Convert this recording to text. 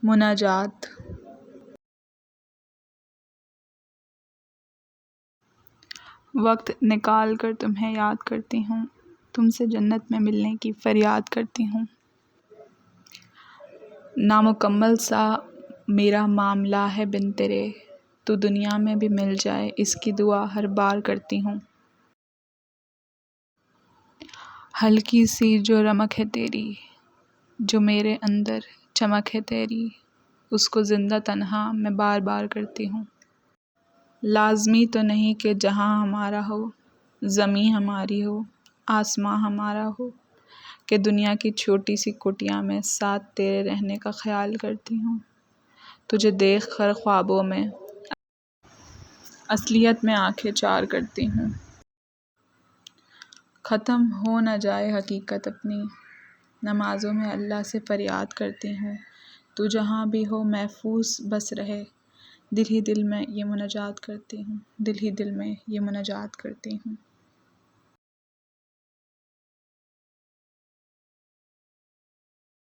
مناجات۔ وقت نکال کر تمہیں یاد کرتی ہوں، تم سے جنت میں ملنے کی فریاد کرتی ہوں۔ نامکمل سا میرا معاملہ ہے بن تیرے، تو دنیا میں بھی مل جائے اس کی دعا ہر بار کرتی ہوں۔ ہلکی سی جو رمق ہے تیری، جو میرے اندر چمک ہے تیری، اس کو زندہ تنہا میں بار بار کرتی ہوں۔ لازمی تو نہیں کہ جہاں ہمارا ہو، زمیں ہماری ہو، آسماں ہمارا ہو، کہ دنیا کی چھوٹی سی کٹیا میں ساتھ تیرے رہنے کا خیال کرتی ہوں۔ تجھے دیکھ کر خوابوں میں اصلیت میں آنکھیں چار کرتی ہوں۔ ختم ہو نہ جائے حقیقت اپنی، نمازوں میں اللہ سے فریاد کرتی ہوں۔ تو جہاں بھی ہو محفوظ بس رہے، دل ہی دل میں یہ مناجات کرتی ہوں، دل ہی دل میں یہ مناجات کرتی ہوں۔